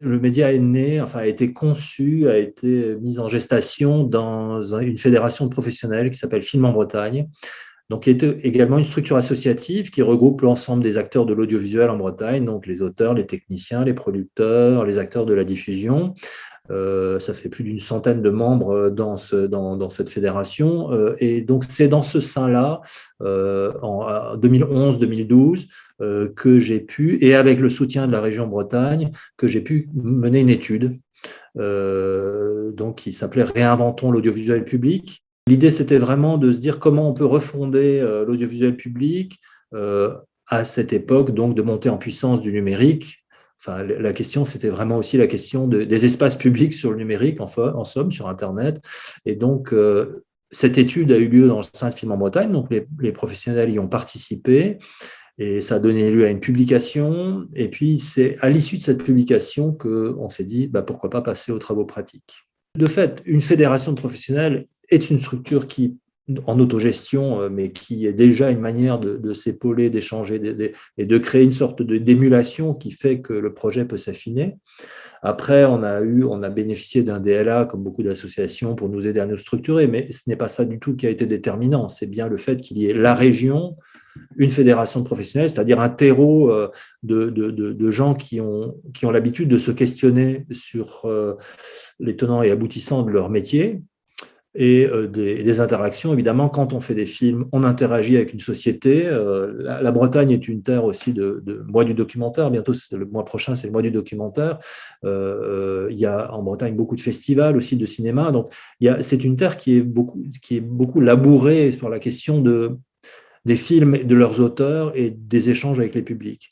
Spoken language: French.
Le média est né, enfin a été conçu, a été mis en gestation dans une fédération de professionnels qui s'appelle Film en Bretagne, donc qui est également une structure associative qui regroupe l'ensemble des acteurs de l'audiovisuel en Bretagne, donc les auteurs, les techniciens, les producteurs, les acteurs de la diffusion. Ça fait plus d'une centaine de membres dans cette fédération. Et donc, c'est dans ce sein-là, en 2011-2012, que j'ai pu, et avec le soutien de la région Bretagne, que j'ai pu mener une étude donc, qui s'appelait Réinventons l'audiovisuel public. L'idée, c'était vraiment de se dire comment on peut refonder l'audiovisuel public à cette époque, donc de montée en puissance du numérique. Enfin, la question, c'était vraiment aussi la question des espaces publics sur le numérique, en somme, sur Internet. Et donc, cette étude a eu lieu dans le sein de Film en Bretagne, donc les professionnels y ont participé, et ça a donné lieu à une publication. Et puis, c'est à l'issue de cette publication qu'on s'est dit, bah, pourquoi pas passer aux travaux pratiques. De fait, une fédération de professionnels est une structure qui, en autogestion, mais qui est déjà une manière de s'épauler, d'échanger et de créer une sorte d'émulation qui fait que le projet peut s'affiner. Après, on a bénéficié d'un DLA, comme beaucoup d'associations, pour nous aider à nous structurer, mais ce n'est pas ça du tout qui a été déterminant. C'est bien le fait qu'il y ait la région, une fédération de professionnels, c'est-à-dire un terreau de gens qui ont l'habitude de se questionner sur les tenants et aboutissants de leur métier, et des interactions. Évidemment, quand on fait des films, on interagit avec une société. La Bretagne est une terre aussi de mois du documentaire. Bientôt, le mois prochain, c'est le mois du documentaire. Il y a en Bretagne beaucoup de festivals aussi de cinéma. Donc, c'est une terre qui est beaucoup labourée sur la question des films, de leurs auteurs et des échanges avec les publics.